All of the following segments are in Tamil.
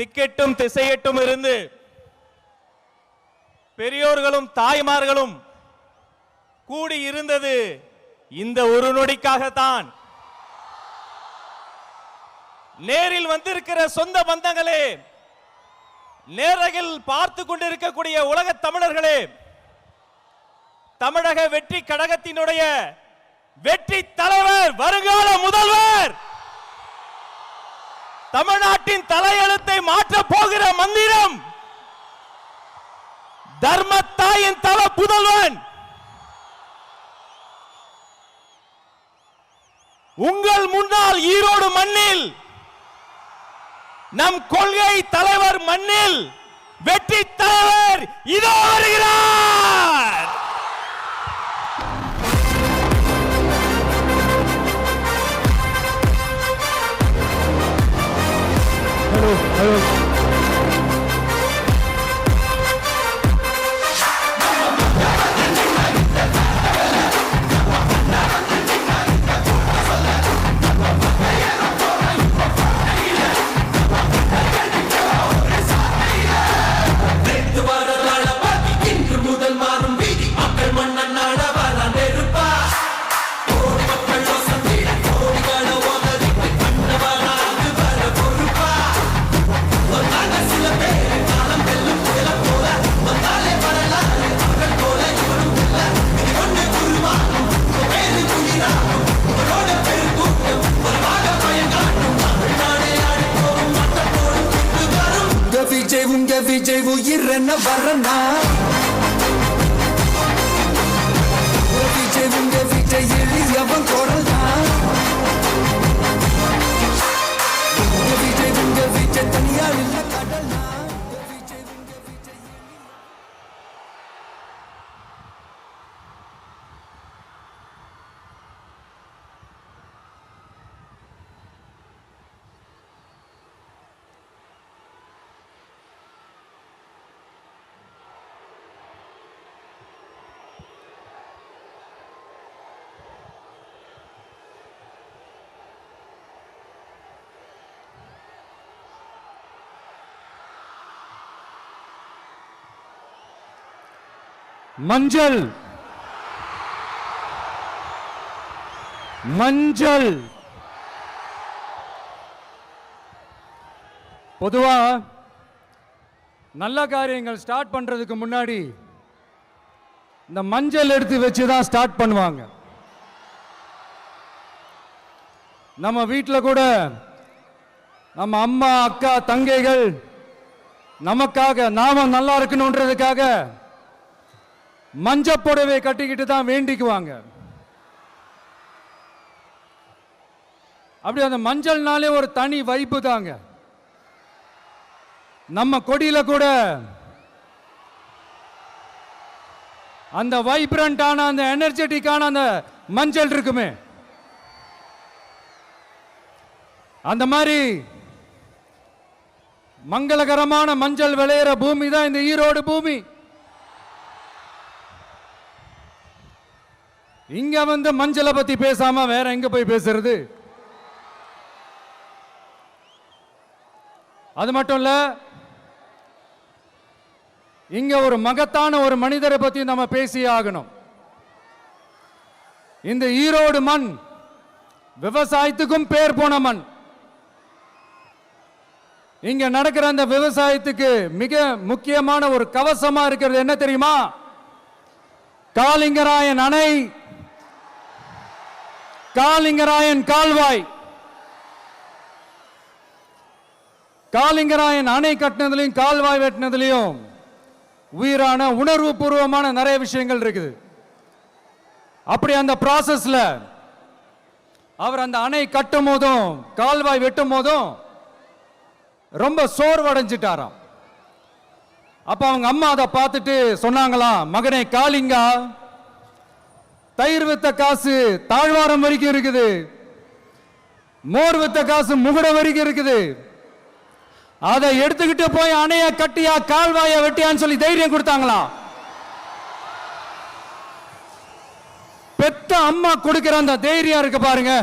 திக்கெட்டும் திசையெட்டும் இருந்து பெரியோர்களும் தாய்மார்களும் கூடி இருந்தது இந்த ஒரு நொடிக்காகத்தான். நேரில் வந்திருக்கிற சொந்த பந்தங்களே, நேரகில் பார்த்து கொண்டிருக்கக்கூடிய உலக தமிழர்களே, தமிழக வெற்றி கழகத்தினுடைய வெற்றி தலைவர், வருங்கால முதல்வர், தமிழ்நாட்டின் தலையெழுத்தை மாற்ற போகிற மந்திரம், தர்மத்தாயின் தல புதல்வன், உங்கள் முன்னால் ஈரோடு மண்ணில், நம் கொள்கை தலைவர் மண்ணில் வெற்றி தலைவர் இதோ வருகிறார். Hello. விஜய் உயிரென்ன வரனா, விஜய் எளியவன் குரல்னா, விஜய் தனியார் இல்ல கடல்னா. மஞ்சள் மஞ்சள் பொதுவா நல்ல காரியங்கள் ஸ்டார்ட் பண்றதுக்கு முன்னாடி இந்த மஞ்சள் எடுத்து வச்சுதான் ஸ்டார்ட் பண்ணுவாங்க. நம்ம வீட்டில் கூட நம்ம அம்மா அக்கா தங்கைகள் நமக்காக நாம நல்லா இருக்கணும்ன்றதுக்காக மஞ்சள் புடவை கட்டிக்கிட்டு தான் வேண்டிக்குவாங்க. அப்படி அந்த மஞ்சள்னாலே ஒரு தனி வைப்பு தாங்க. நம்ம கொடியில கூட அந்த வைப்ரண்டான அந்த எனர்ஜெட்டிக்கான அந்த மஞ்சள் இருக்குமே, அந்த மாதிரி மங்களகரமான மஞ்சள் விளையிற பூமி தான் இந்த ஈரோடு பூமி. இங்க வந்து மஞ்சளை பத்தி பேசாம வேற எங்க போய் பேசுறது? அது மட்டும் இல்ல, இங்க ஒரு மகத்தான ஒரு மனிதரை பத்தி நம்ம பேசி ஆகணும். இந்த ஈரோடு மண் விவசாயத்துக்கும் பேர் போன மண். இங்க நடக்கிற அந்த விவசாயத்துக்கு மிக முக்கியமான ஒரு கவசமா இருக்கிறது என்ன தெரியுமா? காலிங்கராயன் அணை, காலிங்கராயன் கால்வாய். காலிங்கராயன் அணை கட்டினதுலையும் கால்வாய் வெட்டினதுலையும் உயிரான உணர்வு பூர்வமான நிறைய விஷயங்கள் இருக்குது. அப்படி அந்த ப்ராசஸ்ல அவர் அந்த அணை கட்டும் போதும் கால்வாய் வெட்டும் போதும் ரொம்ப சோர்வடைஞ்சிட்டாராம். அப்ப அவங்க அம்மா அதை பார்த்துட்டு சொன்னாங்களாம், மகனே காளிங்கா, தயிர் வித்த காசு தாழ்வாரம் வரைக்கும் இருக்குது, மோர் வித்த காசு முகுடம் வரைக்கும் இருக்குது, அதை எடுத்துக்கிட்டு போய் அணைய கட்டியா கால்வாய வெட்டியான்னு சொல்லி தைரியம் கொடுத்தாங்களா? பெத்த அம்மா கொடுக்கிற அந்த தைரியம் இருக்கு பாருங்க,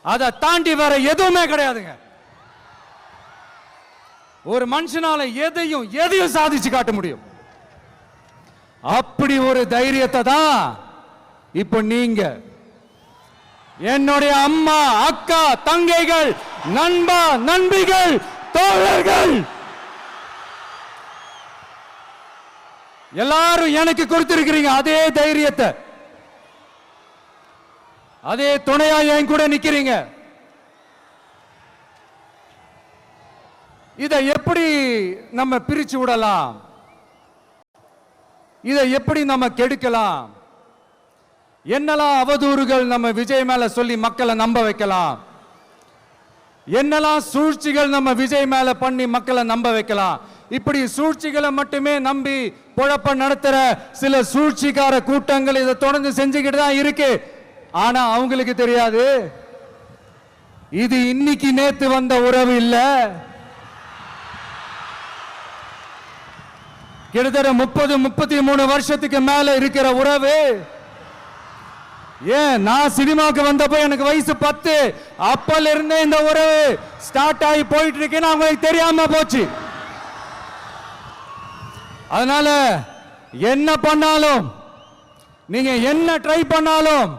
அதை தாண்டி வேற எதுவுமே கிடையாதுங்க. ஒரு மனுஷனால எதையும் சாதிச்சு காட்ட முடியும். அப்படி ஒரு தைரியத்தை தான் இப்ப நீங்க என்னுடைய அம்மா, அக்கா, தங்கைகள், நண்பா, நண்பிகள், தோழர்கள் எல்லாரும் எனக்கு கொடுத்திருக்கிறீங்க. அதே தைரியத்தை, அதே துணையா என் கூட நிக்கிறீங்க. இதை எப்படி நம்ம பிரிச்சு விடலாம்? இதை எப்படி நம்ம கெடுக்கலாம்? என்னெல்லாம் அவதூறுகள் நம்ம விஜய் மேல சொல்லி மக்களை நம்ப வைக்கலாம்? என்னெல்லாம் சூழ்ச்சிகள் நம்ம விஜய் மேல பண்ணி மக்களை நம்ப வைக்கலாம்? இப்படி சூழ்ச்சிகளை மட்டுமே நம்பி பொழப்ப நடத்துற சில சூழ்ச்சிக்கார கூட்டங்கள் இதை தொடர்ந்து செஞ்சுக்கிட்டு தான் இருக்கு. ஆனா அவங்களுக்கு தெரியாது, இது இன்னைக்கு நேத்து வந்த உறவு இல்ல. கிட்டத்தட்ட 30-33 வருஷத்துக்கு மேல இருக்கிற உறவு. ஏன், நான் சினிமாவுக்கு வந்தப்போ எனக்கு வயசு 10. அப்பல இருந்தே இந்த உறவு ஸ்டார்ட் ஆகி போயிட்டு இருக்குன்னு அவங்களுக்கு தெரியாம போச்சு. அதனால என்ன பண்ணாலும், நீங்க என்ன ட்ரை பண்ணாலும்,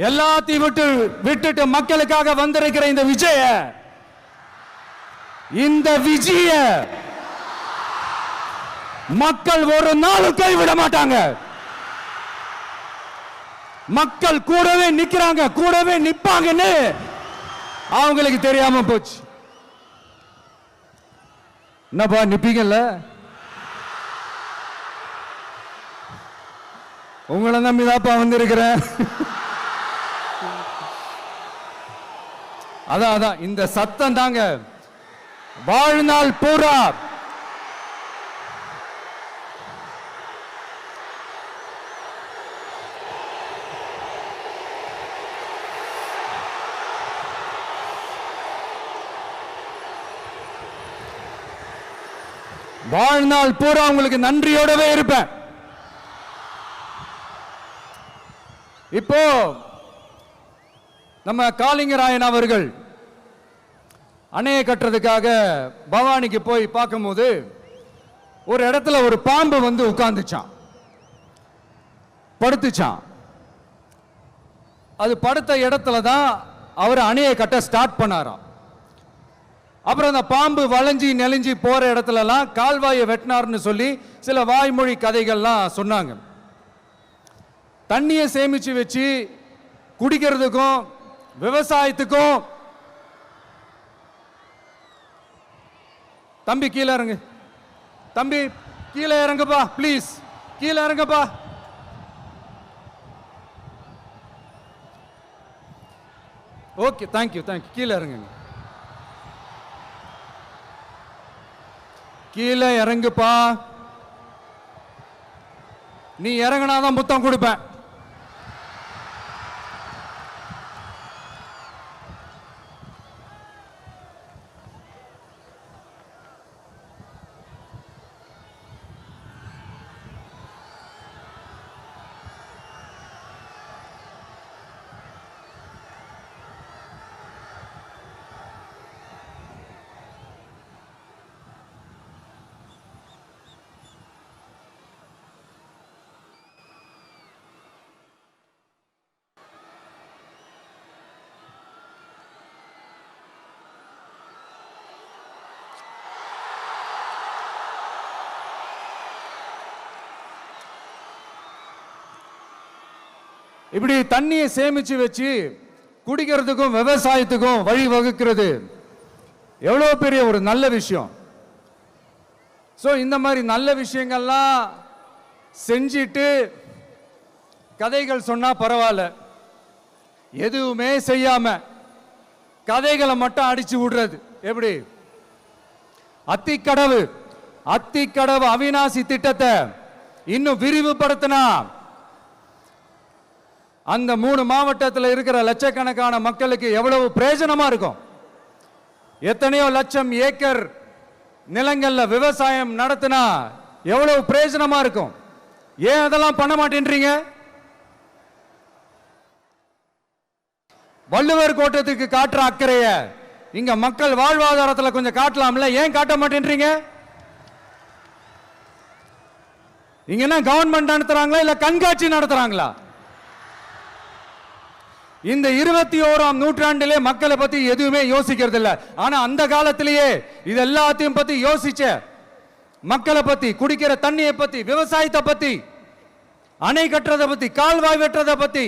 எல்லாத்தையும் விட்டுட்டு மக்களுக்காக வந்திருக்கிற இந்த விஜய மக்கள் ஒரு நாளும் கைவிட மாட்டாங்க. மக்கள் கூடவே நிக்கிறாங்க, கூடவே நிப்பாங்கன்னு அவங்களுக்கு தெரியாம போச்சு. என்னப்பா நிப்பீங்கல்ல? உங்களை நம்பிதாப்பா வந்திருக்கிறேன். அதான் இந்த சத்தம் தாங்க வாழ்நாள் பூரா உங்களுக்கு நன்றியோடவே இருப்பேன். இப்போ நம்ம காளிங்கராயன் அவர்கள் அணையை கட்டுறதுக்காக பவானிக்கு போய் பார்க்கும்போது ஒரு இடத்துல ஒரு பாம்பு வந்து உட்கார்ந்துச்சான், படுத்துச்சான். அது படுத்த இடத்துல தான் அவர் அணையை கட்ட ஸ்டார்ட் பண்ணாராம். அப்புறம் அந்த பாம்பு வளைஞ்சி நெளிஞ்சி போற இடத்துலலாம் கால்வாயை வெட்டினார்னு சொல்லி சில வாய்மொழி கதைகள்லாம் சொன்னாங்க. தண்ணியை சேமிச்சு வச்சு குடிக்கிறதுக்கும் விவசாயத்துக்கும். தம்பி கீழே இறங்கு, தம்பி கீழே இறங்குப்பா, ப்ளீஸ் கீழே இறங்குப்பா. ஓகே, தேங்க்யூ கீழே இறங்குங்க, கீழே இறங்குப்பா. நீ இறங்கினாதான் முத்தம் கொடுப்பேன். இப்படி தண்ணியை சேமிச்சு வச்சு குடிக்கிறதுக்கும் விவசாயத்துக்கும் வழி வகுக்கிறது எவ்வளவு பெரிய ஒரு நல்ல விஷயம். சோ இந்த மாதிரி நல்ல விஷயங்கள்லாம் செஞ்சிட்டு கதைகள் சொன்னா பரவாயில்ல, எதுவுமே செய்யாம கதைகளை மட்டும் அடிச்சு விடுறது எப்படி? அத்திக்கடவு அவிநாசி திட்டத்தை இன்னும் விரிவுபடுத்தினா அந்த 3 மாவட்டத்தில் இருக்கிற லட்சக்கணக்கான மக்களுக்கு எவ்வளவு பிரயோஜனமா இருக்கும். எத்தனையோ லட்சம் ஏக்கர் நிலங்கள்ல விவசாயம் நடத்தினா எவ்வளவு பிரயோஜனமா இருக்கும். ஏன் அதெல்லாம் பண்ண மாட்டேன்றீங்க? வள்ளுவர் கோட்டத்துக்கு காட்டுற அக்கறைய இங்க மக்கள் வாழ்வாதாரத்தில் கொஞ்சம் காட்டலாம்ல, ஏன் காட்ட மாட்டேன்றீங்க? இங்க என்ன கவர்மெண்ட் நடத்துறாங்களா இல்ல கண்காட்சி நடத்துறாங்களா? இந்த 21ஆம் நூற்றாண்டிலே மக்களை பத்தி எதுவுமே யோசிக்கிறது இல்ல. ஆனா அந்த காலத்திலேயே இது எல்லாத்தையும் பத்தி யோசிச்ச, மக்களை பத்தி, குடிக்கிற தண்ணியை பத்தி, விவசாயத்தை பத்தி, அணை கட்டுறதை பத்தி, கால்வாய் வெட்டுறதை பத்தி,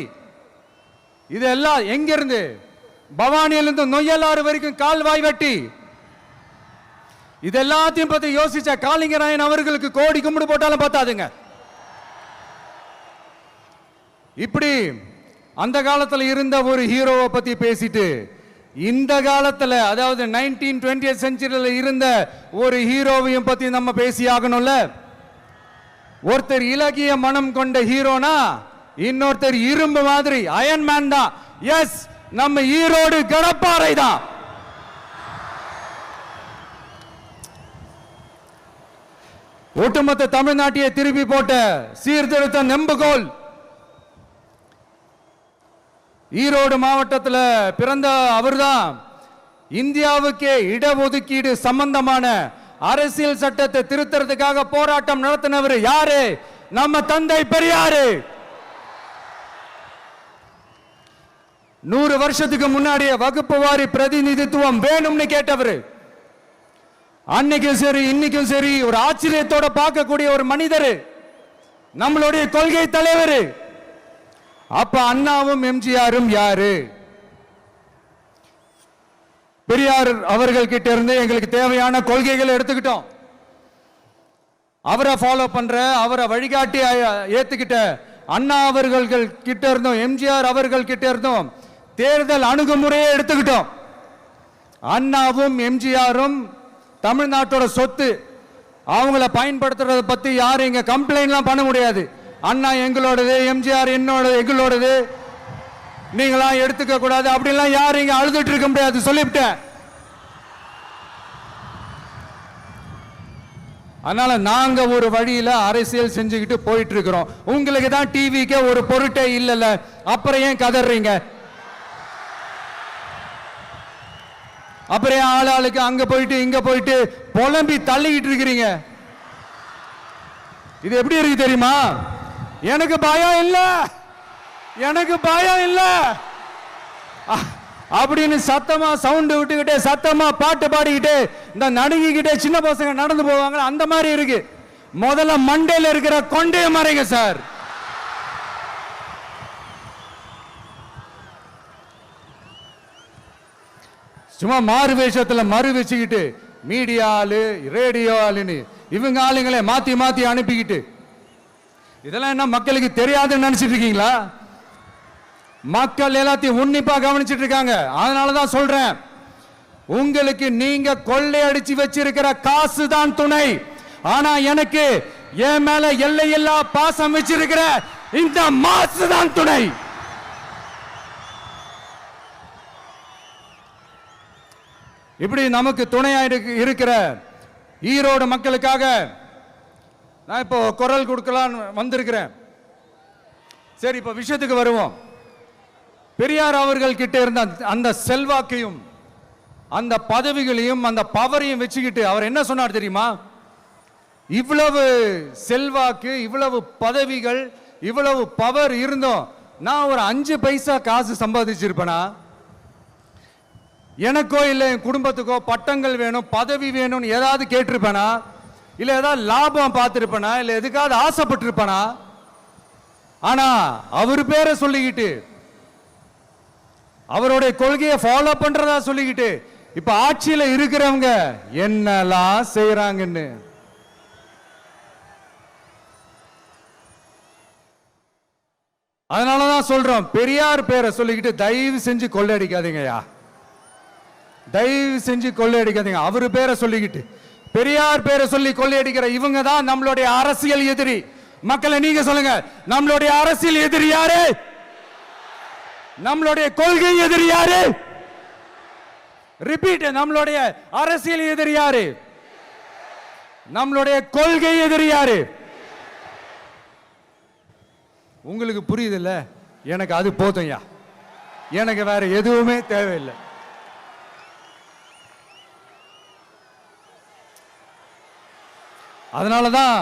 இதெல்லாம் எங்கிருந்து? பவானியிலிருந்து நொய்யலாறு வரைக்கும் கால்வாய் வெட்டி இது எல்லாத்தையும் பத்தி யோசிச்ச காளிங்கராயன் அவர்களுக்கு கோடி கும்பிடு போட்டாலும் பார்த்தாதுங்க. இப்படி அந்த காலத்தில் இருந்த ஒரு ஹீரோவை பத்தி பேசிட்டு இந்த காலத்தில், அதாவது 1920th செஞ்சுரியில் இருந்த ஒரு ஹீரோவையும் பத்தி நம்ம பேசி ஆகணும்ல. ஒருத்தர் இலகிய மனம் கொண்ட ஹீரோனா, இன்னொருத்தர் இரும்பு மாதிரி அயன் மேன் தான். எஸ், நம்ம ஈரோடு கடப்பாறை தான். ஒட்டுமொத்த தமிழ்நாட்டையே திருப்பி போட்ட சீர்திருத்த நெம்புகோல். ஈரோடு மாவட்டத்தில் பிறந்த அவர்தான். இந்தியாவுக்கே இடஒதுக்கீடு சம்பந்தமான அரசியல் சட்டத்தை திருத்தறதுக்காக போராட்டம் நடத்தினவர் யாரு? நம்ம தந்தை பெரியாரு. 100 வருஷத்துக்கு முன்னாடியே வகுப்பு வாரி பிரதிநிதித்துவம் வேணும்னு கேட்டவர். அன்னைக்கும் சரி இன்னைக்கும் சரி ஒரு ஆச்சரியத்தோட பார்க்கக்கூடிய ஒரு மனிதர், நம்மளுடைய கொள்கை தலைவர். அப்ப அண்ணாவும் எம்ஜிஆரும் யாரு? பெரியார் அவர்கள் கிட்ட இருந்து எங்களுக்கு தேவையான கொள்கைகளை எடுத்துக்கிட்டோம். அவரை ஃபாலோ பண்ற, அவரை வழிகாட்டி ஏத்துக்கிட்ட அண்ணா அவர்கள் கிட்ட இருந்தோம், எம்ஜிஆர் அவர்கள் கிட்ட இருந்தோம் தேர்தல் அணுகுமுறையை எடுத்துக்கிட்டோம். அண்ணாவும் எம்ஜிஆரும் தமிழ்நாட்டோட சொத்து. அவங்கள பயன்படுத்துறத பத்தி யாரும் இங்க கம்ப்ளைண்ட்லாம் பண்ண முடியாது. அண்ணா எங்களோடது, எம்ஜிஆர் எங்களோடது, நீங்களா எடுத்துக்க கூடாது அப்படிலாம் யாரும் இங்க அழுதுட்டு இருக்க முடியாது, சொல்லிவிட்டேன். அதனால நாங்க ஒரு வழியில அரசியல் செஞ்சுக்கிட்டு போயிட்டு இருக்கிறோம். உங்களுக்கு தான் டிவிக்கு ஒரு பொருட்டே இல்லைல்ல, அப்புறம் ஏன் கதறீங்க? அப்புறம் ஆளாளுக்கு அங்க போயிட்டு இங்க போயிட்டு புலம்பி தள்ளிக்கிட்டு இருக்கிறீங்க. இது எப்படி இருக்கு தெரியுமா? எனக்கு பயம் இல்ல, எனக்கு பயம் இல்ல அப்படின்னு சத்தமா சவுண்ட் விட்டுக்கிட்டே, சத்தமா பாட்டு பாடிக்கிட்டே, இந்த நடுங்கிக்கிட்டே சின்ன பசங்க நடந்து போவாங்க, அந்த மாதிரி இருக்கு. முதல்ல மண்டையில இருக்கிற கொண்டைய மறைங்க சார். சும்மா மாறு வேஷத்துல மறு வச்சுக்கிட்டு மீடியா ஆளு, ரேடியோ ஆளுன்னு இவங்க ஆளுங்களே மாத்தி மாத்தி அனுப்பிக்கிட்டு, இதெல்லாம் என்ன மக்களுக்கு தெரியாதுன்னு நினைச்சிட்டு இருக்கீங்களா? மக்கள் எல்லாத்தையும் உன்னிப்பா கவனிச்சிட்டு இருக்காங்க. அதனாலதான் சொல்றேன், உங்களுக்கு நீங்க கொள்ளையடிச்சு வச்சிருக்கிற காசு தான் துணை. ஆனா எனக்கு என் மேல எல்லையில்லா பாசம் வச்சிருக்கிற இந்த மாசு தான் துணை. இப்படி நமக்கு துணையா இருக்கிற ஈரோடு மக்களுக்காக நான் இப்போ குரல் கொடுக்கலான்னு வந்திருக்கிறேன். சரி, இப்போ விஷயத்துக்கு வருவோம். பெரியார் அவர்கள் கிட்ட இருந்த அந்த செல்வாக்கையும் அந்த பதவிகளையும் அந்த பவரையும் வச்சுக்கிட்டு அவர் என்ன சொன்னார் தெரியுமா? இவ்வளவு செல்வாக்கு, இவ்வளவு பதவிகள், இவ்வளவு பவர் இருந்தோம் நான் ஒரு 5 பைசா காசு சம்பாதிச்சிருப்பேனா? எனக்கோ இல்லை என் குடும்பத்துக்கோ பட்டங்கள் வேணும், பதவி வேணும்னு ஏதாவது கேட்டிருப்பேனா? இல்லை ஏதாவது லாபம் பார்த்துருப்பேனா? இல்லை எதுக்காவது ஆசைப்பட்டிருப்பேனா? ஆனா அவர் பேரை சொல்லிக்கிட்டு, அவருடைய கொள்கையை ஃபாலோ பண்றதா சொல்லிக்கிட்டு இப்ப ஆட்சியில இருக்கிறவங்க என்னெல்லாம் செய்யறாங்கன்னு. அதனாலதான் சொல்றோம், பெரியார் பேரை சொல்லிக்கிட்டு தயவு செஞ்சு கொள்ளையடிக்காதீங்கயா, தயவு செஞ்சு கொள்ளையடிக்காதீங்க. அவரு பேரை சொல்லிக்கிட்டு, பெரியார் பேரை சொல்லி கொள்ளையடிக்கிற இவங்க தான் நம்மளுடைய அரசியல் எதிரி. மக்களை நீங்க சொல்லுங்க, நம்மளுடைய அரசியல் எதிரி யாரு? நம்மளுடைய கொள்கை எதிரி யாரு? ரிப்பீட், நம்மளுடைய அரசியல் எதிரி யாரு? நம்மளுடைய கொள்கை எதிரி யாரு? உங்களுக்கு புரியுதுல்ல? எனக்கு அது போதும்யா, எனக்கு வேற எதுவுமே தேவையில்லை. அதனால தான்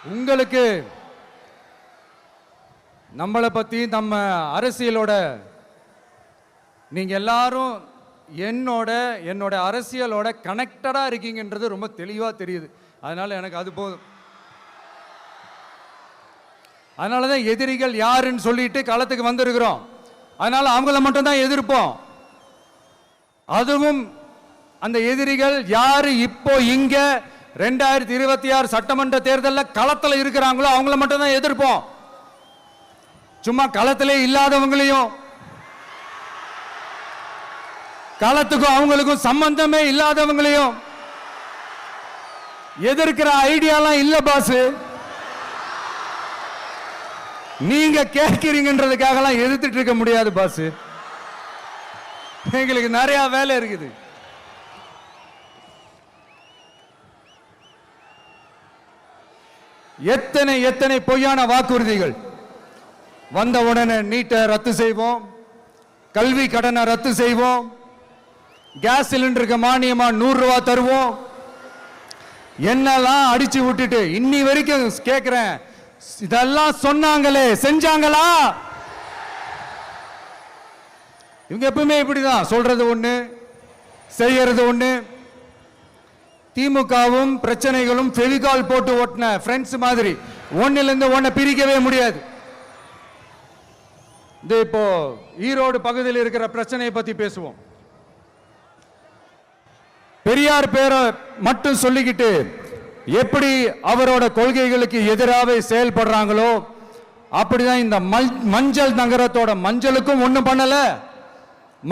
உங்களுக்கு நம்மளை பத்தி நம்ம அரசியலோட நீங்க எல்லாரும் என்னோட அரசியலோட கனெக்டடா இருக்கீங்கன்றது ரொம்ப தெளிவா தெரியுது. அதனால எனக்கு அது போதும். அதனாலதான் எதிரிகள் யாருன்னு சொல்லிட்டு களத்துக்கு வந்திருக்கிறோம். அதனால அவங்கள மட்டும் தான் எதிர்ப்போம். அதுவும் அந்த எதிரிகள் யாரு இப்போ இங்க 2026 சட்டமன்ற தேர்தலில் களத்தில் இருக்கிறாங்களோ அவங்கள மட்டும் தான் எதிர்ப்போம். சும்மா களத்திலே இல்லாதவங்களையும் களத்துக்கும் அவங்களுக்கும் சம்பந்தமே இல்லாதவங்களையும் எதிர்க்கிற ஐடியாலாம் இல்ல பாஸ். நீங்க கேட்கிறீங்கன்றதுக்காகலாம் எதிர்த்துட்டு இருக்க முடியாது பாஸ். எங்களுக்கு நிறைய வேலை இருக்குது. எத்தனை பொய்யான வாக்குறுதிகள். வந்த உடனே நீட்டை ரத்து செய்வோம், கல்வி கடனை ரத்து செய்வோம், கேஸ் சிலிண்டருக்கு மானியமா 100 ரூபாய் தருவோம், என்னெல்லாம் அடிச்சு விட்டுட்டு இன்னி வரைக்கும் கேட்கிறேன், இதெல்லாம் சொன்னாங்களே செஞ்சாங்களா? இவங்க எப்பவுமே இப்படிதான், சொல்றது ஒண்ணு செய்யறது ஒண்ணு. திமுகவும் பிரச்சனைகளும் ஃபெவிகால் போட்டு ஓட்டின ஃப்ரெண்ட்ஸ் மாதிரி ஒன்னிலிருந்து ஒன்ன பிரிக்கவே முடியாது. இப்போ ஈரோடு பகுதியில் இருக்கிற பிரச்சனையை பத்தி பேசுவோம். பெரியார் பேரை மட்டும் சொல்லிக்கிட்டு எப்படி அவரோட கொள்கைகளுக்கு எதிராக செயல்படுறாங்களோ அப்படிதான் இந்த மஞ்சள் நகரத்தோட மஞ்சளுக்கும் ஒண்ணும் பண்ணல,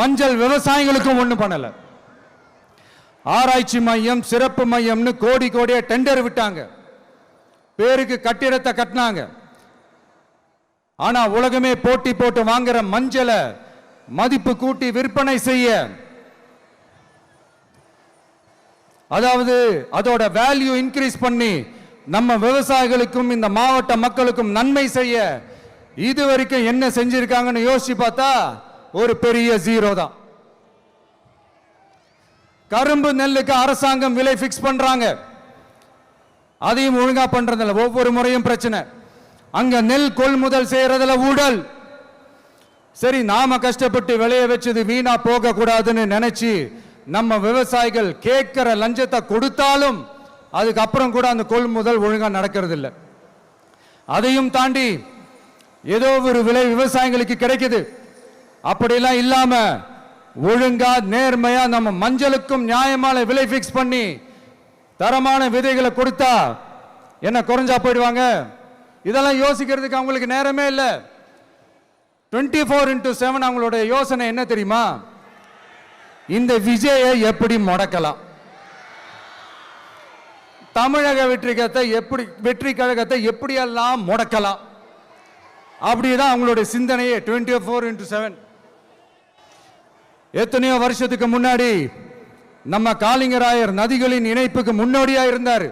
மஞ்சள் விவசாயிகளுக்கும் ஒண்ணும் பண்ணல. ஆராய்ச்சி மையம், சிறப்பு மையம்னு கோடியா டெண்டர் விட்டாங்க, பேருக்கு கட்டிடத்தை கட்டினாங்க. ஆனா உலகமே போட்டி போட்டு வாங்குற மஞ்சளை மதிப்பு கூட்டி விற்பனை செய்ய, அதாவது அதோட வேல்யூ இன்க்ரீஸ் பண்ணி நம்ம விவசாயிகளுக்கும் இந்த மாவட்ட மக்களுக்கும் நன்மை செய்ய இதுவரைக்கும் என்ன செஞ்சிருக்காங்கன்னு யோசிச்சு பார்த்தா ஒரு பெரிய ஜீரோ தான். கரும்பு நெல்லுக்கு அரசாங்கம் விலை பிக்ஸ் பண்றாங்க, அதையும் ஒழுங்கா பண்றதில்ல. ஒவ்வொரு முறையும் பிரச்சனை. அங்க நெல் கொள்முதல் செய்யறதுல ஊழல். சரி, நாம கஷ்டப்பட்டு விளைய வச்சது வீணா போக கூடாதுன்னு நினைச்சு நம்ம விவசாயிகள் கேட்கிற லஞ்சத்தை கொடுத்தாலும் அதுக்கப்புறம் கூட அந்த கொள்முதல் ஒழுங்கா நடக்கிறது இல்லை. அதையும் தாண்டி ஏதோ ஒரு விலை விவசாயிகளுக்கு கிடைக்குது. அப்படிலாம் இல்லாம ஒழுங்கா நேர்மையா நம்ம மஞ்சளுக்கும் நியாயமான விலை பிக்ஸ் பண்ணி தரமான விதைகளை கொடுத்தா என்ன குறைஞ்சா போயிடுவாங்க? இதெல்லாம் யோசிக்கிறதுக்கு அவங்களுக்கு நேரமே இல்லை. 24/7 அவங்களோட யோசனை என்ன தெரியுமா? இந்த விஜயை எப்படி முடக்கலாம், தமிழக வெற்றி கழகத்தை எப்படியெல்லாம் முடக்கலாம், அப்படிதான் அவங்களுடைய சிந்தனையே 24/7. எத்தனையோ வருஷத்துக்கு முன்னாடி நம்ம காளிங்கராயர் நதிகளின் இணைப்புக்கு முன்னோடியா இருந்தார்.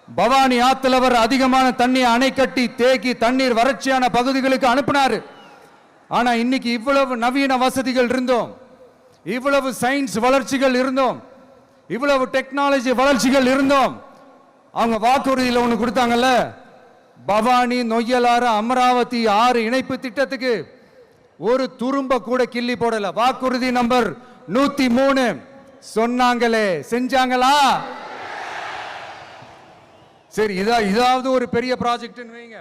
பவானி ஆத்துல வர அதிகமான தண்ணீர் அணை கட்டி தேக்கி தண்ணீர் வறட்சியான பகுதிகளுக்கு அனுப்பினார். ஆனா இன்னைக்கு இவ்வளவு நவீன வசதிகள் இருந்தோம், இவ்வளவு சயின்ஸ் வளர்ச்சிகள் இருந்தோம், இவ்வளவு டெக்னாலஜி வளர்ச்சிகள் இருந்தோம், அவங்க வாக்குறுதியில் ஒன்று கொடுத்தாங்கல்ல, பவானி நொய்யலாறு அமராவதி 6 இணைப்பு திட்டத்துக்கு ஒரு துரும்ப கூட கிள்ளி போடல. வாக்குறுதி நம்பர் 103 சொன்னாங்களே செஞ்சாங்களா? சரி, இதாவது ஒரு பெரிய ப்ராஜெக்ட் வைங்க.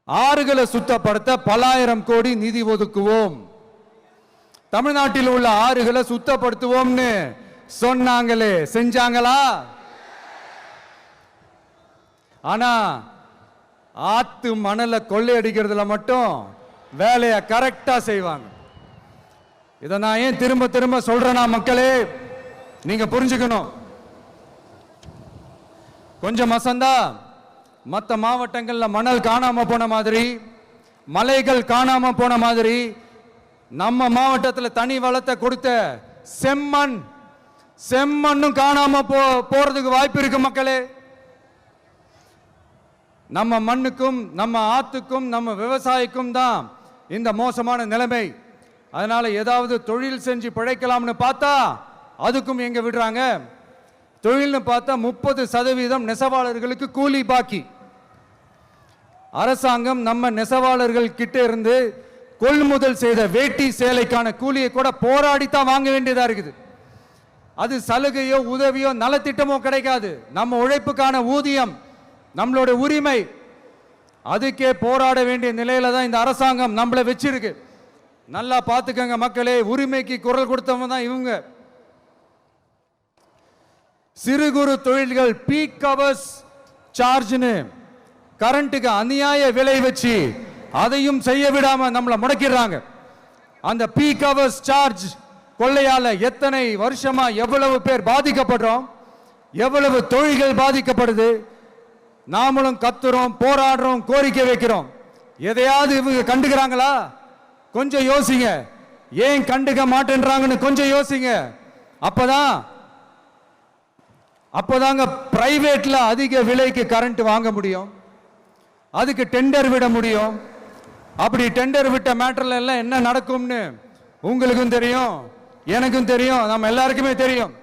ஆறுகளை சுத்தப்படுத்த பல்லாயிரம் கோடி நிதி ஒதுக்குவோம், தமிழ்நாட்டில் உள்ள ஆறுகளை சுத்தப்படுத்துவோம்னு சொன்னாங்களே செஞ்சாங்களா? ஆனா ஆத்து மணலை கொள்ளையடிக்கிறதுல மட்டும் வேலையை கரெக்டா செய்வாங்க. இதை நான் ஏன் திரும்ப திரும்ப சொல்றேன்னா, மக்களே நீங்க புரிஞ்சுக்கணும். கொஞ்சம் மசந்தா மற்ற மாவட்டங்கள்ல மணல் காணாம போன மாதிரி, மலைகள் காணாம போன மாதிரி, நம்ம மாவட்டத்தில் தனி வளத்தை கொடுத்த செம்மண்ணும் காணாம போறதுக்கு வாய்ப்பு இருக்கு மக்களே. நம்ம மண்ணுக்கும் நம்ம ஆத்துக்கும் நம்ம விவசாயிக்கும் தான் இந்த மோசமான நிலைமை. அதனால ஏதாவது தொழில் செஞ்சு பிழைக்கலாம்னு பார்த்தா அதுக்கும் எங்க விடுறாங்க. தொழில்னு பார்த்தா 30% நெசவாளர்களுக்கு கூலி பாக்கி. அரசாங்கம் நம்ம நெசவாளர்கள் கிட்ட இருந்து கொள்முதல் செய்த வேட்டி சேலைக்கான கூலியை கூட போராடித்தான் வாங்க வேண்டியதா இருக்குது. அது சலுகையோ உதவியோ நலத்திட்டமோ கிடைக்காது. நம்ம உழைப்புக்கான ஊதியம், நம்மளோட உரிமை, அதுக்கே போராட வேண்டிய நிலையில தான் இந்த அரசாங்கம் நம்மளை வச்சிருக்கு. நல்லா பார்த்துக்கங்க மக்களே, உரிமைக்கு குரல் கொடுத்தவங்க தான் இவங்க. சிறு குறு தொழில்கள் பீக் ஹவர்ஸ் சார்ஜ்னு கரண்ட்டுக்கு அநியாய விலை வச்சு அதையும் செய்ய விடாம நம்மளை முடக்கிடுறாங்க. அந்த பீக் ஹவர்ஸ் சார்ஜ் கொள்ளையால எத்தனை வருஷமா எவ்வளவு பேர் பாதிக்கப்படுறோம், எவ்வளவு தொழில்கள் பாதிக்கப்படுது. நாமளும் கத்துறோம், போராடுறோம், கோரிக்கை வைக்கிறோம். எதையாவது இவங்க கண்டுக்கிறாங்களா? கொஞ்சம் யோசிங்க. ஏன் கண்டுக்க மாட்டேன்றாங்கன்னு கொஞ்சம் யோசிங்க. அப்பதாங்க பிரைவேட்ல அதிக விலைக்கு கரண்ட் வாங்க முடியும், அதுக்கு டெண்டர் விட முடியும். அப்படி டெண்டர் விட்ட மேட்டர்ல எல்லாம் என்ன நடக்கும்னு உங்களுக்கும் தெரியும், எனக்கும் தெரியும், நம்ம எல்லாருக்குமே தெரியும்.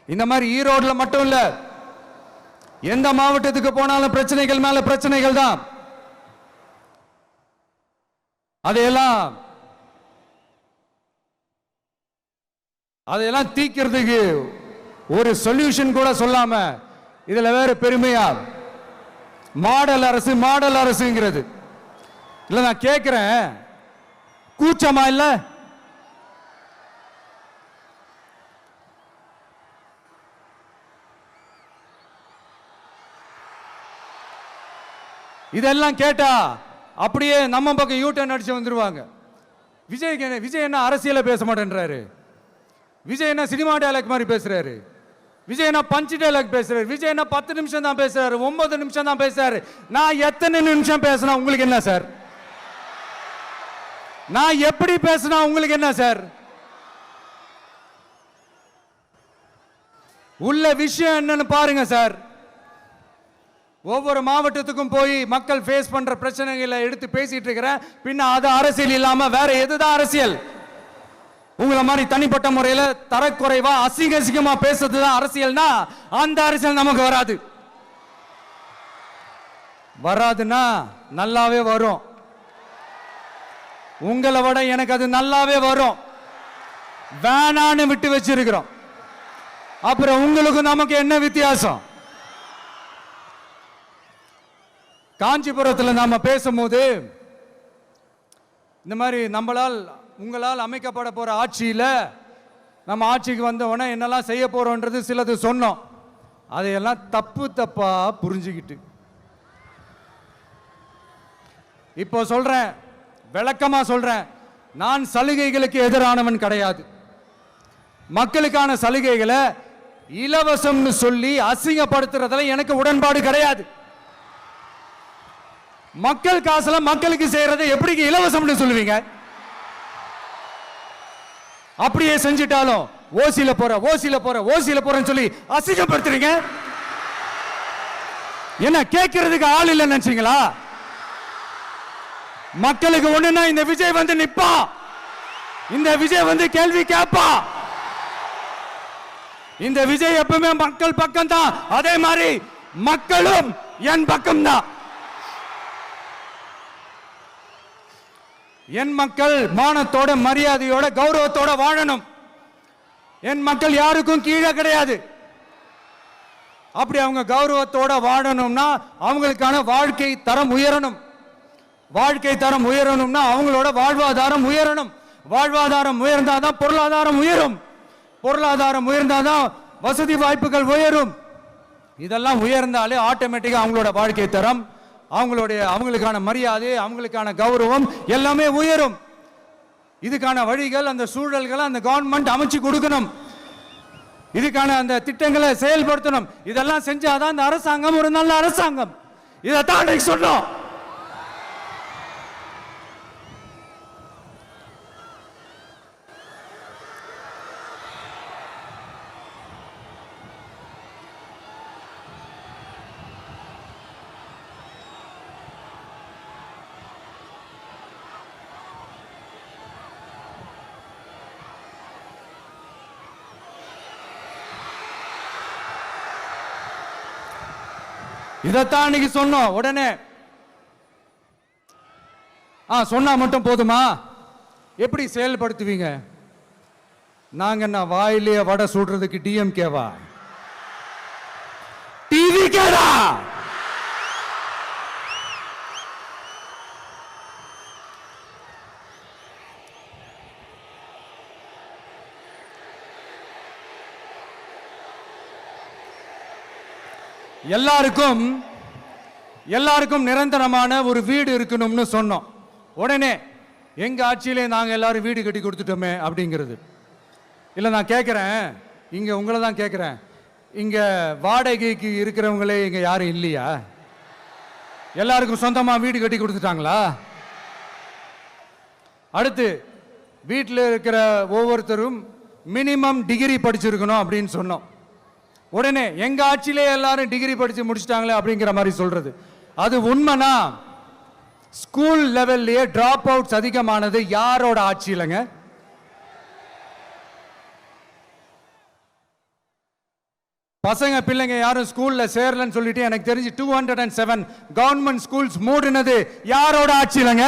இந்த மாதிரி ஈரோடுல மட்டும் இல்ல, எந்த மாவட்டத்துக்கு போனாலும் பிரச்சனைகள் மேல பிரச்சனைகள் தான். அதையெல்லாம் தீக்கிறதுக்கு ஒரு சொல்யூஷன் கூட சொல்லாம இதுல வேற பெருமையா மாடல் அரசுங்கிறது இல்ல. நான் கேட்கிறேன், கூச்சமா இல்ல? இதெல்லாம் கேட்டா அப்படியே நம்ம பக்கம் யூட்டர்ன் அடிச்சு வந்துருவாங்க. விஜய் என்ன அரசியல பேச மாட்டேன்றாரு, விஜய் என்ன சினிமா டயலாக் மாதிரி பேசுறாரு, விஜய் என்ன பஞ்ச் டயலாக் பேசுறாரு, விஜய் என்ன 10 நிமிஷம் தான் பேசுறாரு, 9 நிமிஷம் தான் பேசுறாரு. நான் எத்தனை நிமிஷம் பேசினா உங்களுக்கு என்ன சார்? நான் எப்படி பேசினா உங்களுக்கு என்ன சார்? உள்ள விஷயம் என்னன்னு பாருங்க சார். ஒவ்வொரு மாவட்டத்துக்கும் போய் மக்கள் ஃபேஸ் பண்ற பிரச்சனைகளை எடுத்து பேசிட்டு இருக்கிறேன். பின்ன அது அரசியல் இல்லாம வேற எதுதான் அரசியல்? உங்களை மாதிரி தனிப்பட்ட முறையில் தரக்குறைவா அசிங்கமா பேசுறதுதான் அரசியல்னா அந்த அரசியல் நமக்கு வராதுன்னா நல்லாவே வரும். உங்களை விட எனக்கு அது நல்லாவே வரும். வேணான்னு விட்டு வச்சிருக்கிறோம். அப்புறம் உங்களுக்கு நமக்கு என்ன வித்தியாசம்? காஞ்சிபுரத்தில் நாம பேசும்போது இந்த மாதிரி உங்களால் அமைக்கப்பட போற ஆட்சியில நம்ம ஆட்சிக்கு வந்த உடனே என்னெல்லாம் செய்ய போறோம்ன்றது சிலது சொன்னோம். அதையெல்லாம் தப்பா புரிஞ்சுக்கிட்டு இப்போ சொல்றேன், விளக்கமா சொல்றேன், நான் சலுகைகளுக்கு எதிரானவன் கிடையாது. மக்களுக்கான சலுகைகளை இலவசம்னு சொல்லி அசிங்கப்படுத்துறதுல எனக்கு உடன்பாடு கிடையாது. மக்கள் காசுல மக்களுக்கு செய்யறதை எப்படி இலவசம்னு சொல்லுவீங்க? அப்படியே செஞ்சிட்டாலும் ஓசில போறேன்னு சொல்லி அசிங்கப்படுத்துறீங்க. என்ன கேட்கறதுக்கு ஆள் இல்லைன்னு நினைச்சீங்களா? மக்களுக்கு ஒண்ணுன்னா இந்த விஜய் வந்து நிப்பா, இந்த விஜய் வந்து கேள்வி கேட்பா. இந்த விஜய் எப்பவுமே மக்கள் பக்கம் தான், அதே மாதிரி மக்களும் என் பக்கம் தான். என் மக்கள் மானத்தோட மரியாதையோட கௌரவத்தோட வாழணும். என் மக்கள் யாருக்கும் கீழே கிடையாது. அப்படி அவங்க கௌரவத்தோட வாழணும்னா அவங்களுக்கான வாழ்க்கை தரம் உயரணும். வாழ்க்கை தரம் உயரணும்னா அவங்களோட வாழ்வாதாரம் உயரணும். வாழ்வாதாரம் உயர்ந்தாதான் பொருளாதாரம் உயரும். பொருளாதாரம் உயர்ந்தாதான் வசதி வாய்ப்புகள் உயரும். இதெல்லாம் உயர்ந்தாலே ஆட்டோமேட்டிக்கா அவங்களோட வாழ்க்கை தரம், அவங்களுக்கான மரியாதை, அவங்களுக்கான கௌரவம் எல்லாமே உயரும். இதுக்கான வழிகள், அந்த சூழல்களை அந்த கவர்மெண்ட் அமைச்சு கொடுக்கணும். இதுக்கான அந்த திட்டங்களை செயல்படுத்தணும். இதெல்லாம் செஞ்சாதான் அந்த அரசாங்கம் ஒரு நல்ல அரசாங்கம். இதைத்தான் அன்னைக்கு சொன்னோம். இதைத்தான் அன்னைக்கு சொன்னோம். உடனே சொன்னா மட்டும் போதுமா? எப்படி செயல்படுத்துவீங்க? நாங்க என்ன வாயிலே வடை சுடுறதுக்கு டிஎம்கேவா, டிவிகேடா? எல்லாருக்கும் நிரந்தரமான ஒரு வீடு இருக்கணும்னு சொன்னோம். உடனே எங்க ஆட்சியிலே நாங்க எல்லாரும் வீடு கட்டி கொடுத்துட்டோமே அப்படிங்கிறது இல்ல. நான் கேட்கிறேன், இங்க உங்களை தான் கேட்கிறேன், இங்க வாடகைக்கு இருக்கிறவங்களே இங்க யாரும் இல்லையா? எல்லாருக்கும் சொந்தமா வீடு கட்டி கொடுத்துட்டாங்களா? அடுத்து வீட்டில் இருக்கிற ஒவ்வொருத்தரும் மினிமம் டிகிரி படிச்சிருக்கணும் அப்படின்னு சொன்னோம். உடனே எங்க ஆட்சியிலே எல்லாரும் டிகிரி படிச்சு முடிச்சிட்டாங்களே அப்படிங்கிற மாதிரி சொல்றது அது உண்மைனா? ஸ்கூல் லெவல்லையே டிராப் அவுட்ஸ் அதிகமானது யாரோட ஆட்சியிலங்க? பசங்க பிள்ளைங்க யாரும் ஸ்கூல்ல சேரலன்னு சொல்லிட்டு எனக்கு தெரிஞ்சு 207 கவர்மெண்ட் ஸ்கூல்ஸ் மூடினது யாரோட ஆட்சியிலங்க?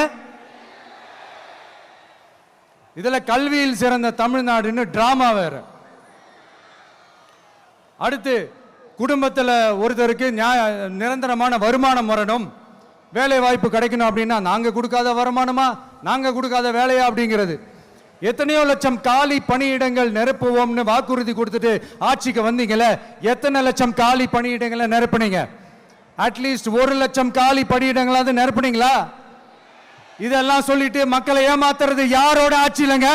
இதுல கல்வியில் சிறந்த தமிழ்நாடுன்னு டிராமா வேற. அடுத்து குடும்பத்தில் ஒருத்தருக்கு நிரந்தரமான வருமானம் வரணும், வேலை வாய்ப்பு கிடைக்கணும் அப்படின்னா நாங்க கொடுக்காத வருமானமா, நாங்க கொடுக்காத வேலையா அப்படிங்கிறது. எத்தனையோ லட்சம் காலி பணியிடங்கள் நிரப்புவோம்னு வாக்குறுதி கொடுத்துட்டு ஆட்சிக்கு வந்தீங்களே, எத்தனை லட்சம் காலி பணியிடங்களை நிரப்புனீங்க? அட்லீஸ்ட் 1 லட்சம் காலி பணியிடங்களாவது நிரப்புனீங்களா? இதெல்லாம் சொல்லிட்டு மக்களை ஏமாத்துறது யாரோட ஆட்சியிலங்க?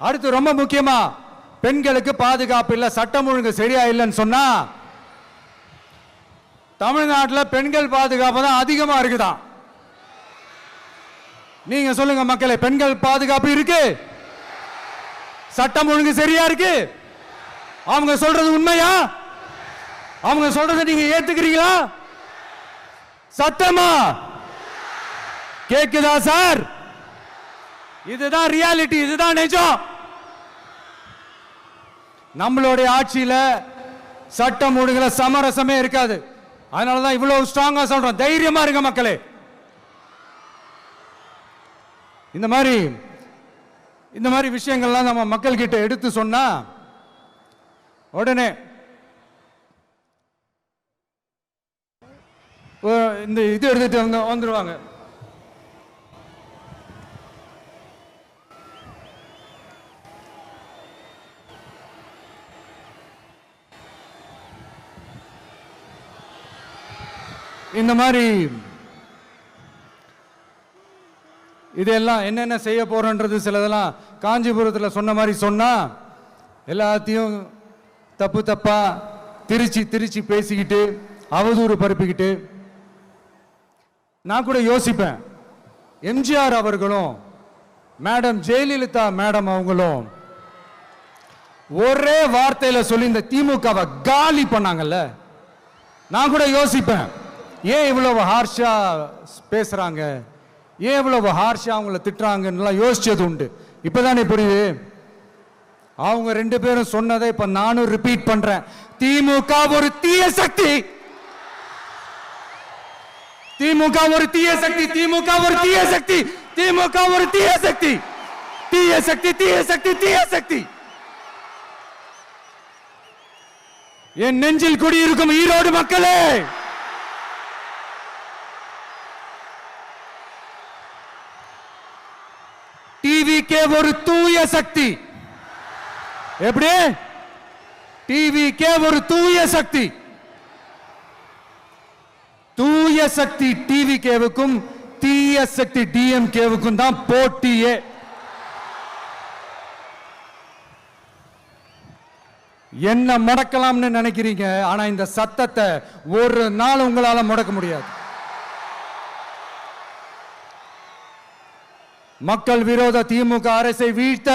அடுத்து ரொம்ப முக்கியமா, பெண்களுக்கு பாதுகாப்பு இல்ல, சட்டம் ஒழுங்கு சரியா இல்லைன்னு சொன்னா தமிழ்நாட்டில் பெண்கள் பாதுகாப்பு தான் அதிகமா இருக்குதான். நீங்க சொல்லுங்க மக்களே, பெண்கள் பாதுகாப்பு இருக்கு? சட்டம் ஒழுங்கு சரியா இருக்கு? அவங்க சொல்றது உண்மையா? அவங்க சொல்றதை நீங்க ஏத்துக்கிறீங்களா? சத்தமா கேக்குதா சார்? இதுதான் ரியாலிட்டி, இதுதான் நிஜம். நம்மளுடைய ஆட்சியில சட்டம் ஒழுங்குல சமரசமே இருக்காது. அதனாலதான் இவ்வளவு ஸ்ட்ராங்கா சொல்றோம், தைரியமா இருங்க மக்களே. இந்த மாதிரி விஷயங்கள்லாம் நம்ம மக்கள் கிட்ட எடுத்து சொன்னா உடனே இந்த இது எடுத்துட்டு வந்துருவாங்க. இந்த மாதிரி இதெல்லாம் என்னென்ன செய்ய போறோன்றது சிலதெல்லாம் காஞ்சிபுரத்தில் சொன்ன மாதிரி சொன்னா எல்லாத்தையும் தப்பா திருச்சி பேசிக்கிட்டு அவதூறு பரப்பிக்கிட்டு. நான் கூட யோசிப்பேன், எம்ஜிஆர் அவர்களும் மேடம் ஜெயலலிதா மேடம் அவங்களும் ஒரே வார்த்தையில சொல்லி இந்த திமுகவை காலி பண்ணாங்கல்ல. நான் கூட யோசிப்பேன், ஏன் இவ்வளவு ஹார்ஷா பேசுறாங்க, ஏன் இவ்வளவு ஹார்ஷா அவங்கள திட்டுறாங்கன்னு யோசிச்சது உண்டு. இப்பதானே புரியுது. அவங்க 2 பேரும் சொன்னதை இப்ப நானும் ரிப்பீட் பண்றேன். திமுக ஒரு தீய சக்தி, திமுக ஒரு தீய சக்தி, திமுக ஒரு தீய சக்தி, திமுக ஒரு தீய சக்தி, தீய சக்தி, தீய சக்தி, தீய சக்தி. என் நெஞ்சில் குடியிருக்கும் ஈரோடு மக்களே, டிவிகே ஒரு தூய சக்தி. எப்படி? டிவிகே ஒரு தூய சக்தி. தூய சக்தி டிவிகேவுக்கும் தீய சக்தி டிஎம்கேவுக்கும் தான் போட்டியே. என்ன முடக்கலாம்னு நினைக்கிறீங்க, ஆனா இந்த சத்தத்தை ஒரு நாள் உங்களால முடக்க முடியாது. மக்கள் விரோத திமுக அரசை வீழ்த்த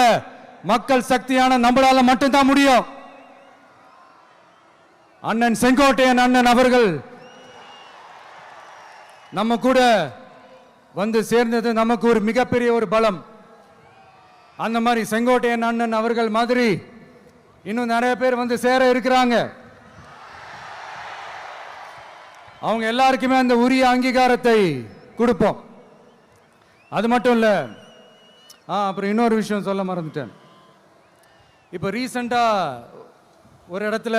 மக்கள் சக்தியான நம்மளால மட்டும்தான் முடியும். அண்ணன் செங்கோட்டையன் அண்ணன் அவர்கள் நம்ம கூட வந்து சேர்ந்தது நமக்கு ஒரு மிகப்பெரிய ஒரு பலம். அந்த மாதிரி செங்கோட்டையன் அண்ணன் அவர்கள் மாதிரி இன்னும் நிறைய பேர் வந்து சேர இருக்கிறாங்க. அவங்க எல்லாருக்குமே அந்த உரிய அங்கீகாரத்தை கொடுப்போம். அது மட்டும் இல்ல, அப்புறம் இன்னொரு விஷயம் சொல்ல மறந்துட்டேன். இப்போ ரீசண்டா ஒரு இடத்துல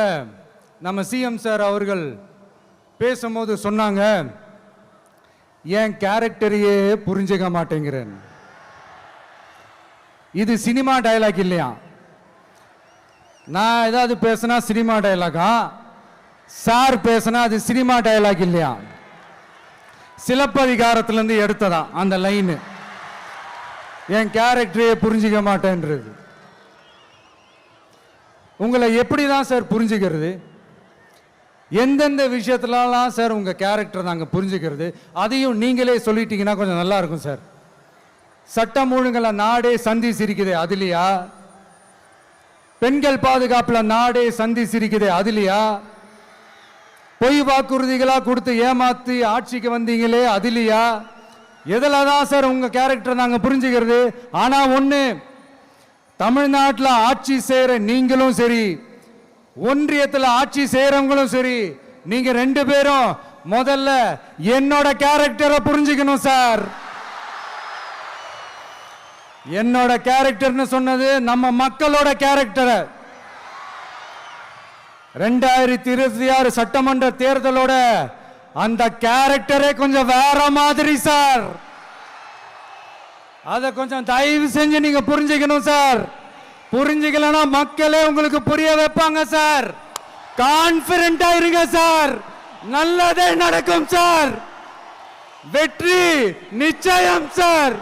நம்ம சிஎம் சார் அவர்கள் பேசும்போது சொன்னாங்க, என் கேரக்டரையே புரிஞ்சுக்க மாட்டேங்கிறேன். இது சினிமா டயலாக் இல்லையா? நான் ஏதாவது பேசினா சினிமா டயலாகா? சார் பேசினா அது சினிமா டயலாக் இல்லையா? சிலப்பதிகாரத்திலிருந்து எடுத்ததா அந்த லைன், என் கேரக்டரையே புரிஞ்சிக்க மாட்டேன்றது. உங்களை எப்படி தான் சார் புரிஞ்சுக்கிறது? எந்தெந்த விஷயத்துலலாம் சார் உங்க கேரக்டர் நாங்கள் புரிஞ்சுக்கிறது? அதையும் நீங்களே சொல்லிட்டீங்கன்னா கொஞ்சம் நல்லா இருக்கும் சார். சட்டம் ஒழுங்குல நாடே சந்தி சிரிக்குது அதுலையா? பெண்கள் பாதுகாப்புல நாடே சந்தி சிரிக்குது அதுலையா? பொய் வாக்குறுதிகளா கொடுத்து ஏமாத்தி ஆட்சிக்கு வந்தீங்களே அதுலையா? எதுல தான் சார் உங்க கேரக்டர் நாங்க புரிஞ்சுக்கிறது? ஆனா ஒண்ணு, தமிழ்நாட்டில் ஆட்சி செய்யற நீங்களும் சரி, ஒன்றியத்தில் ஆட்சி செய்யறவங்களும் சரி, நீங்க ரெண்டு பேரும் முதல்ல என்னோட கேரக்டரை புரிஞ்சுக்கணும் சார். என்னோட கேரக்டர்னு சொன்னது நம்ம மக்களோட கேரக்டரை. 2026 சட்டமன்ற தேர்தலோட அந்த கேரக்டரே கொஞ்சம் வேற மாதிரி சார். அதை கொஞ்சம் தயவு செஞ்சு நீங்க புரிஞ்சுக்கணும் சார். புரிஞ்சுக்கலன்னா மக்களே உங்களுக்கு புரிய வைப்பாங்க சார். கான்பிடண்டா இருங்க சார், நல்லதே நடக்கும் சார். வெற்றி நிச்சயம் சார்.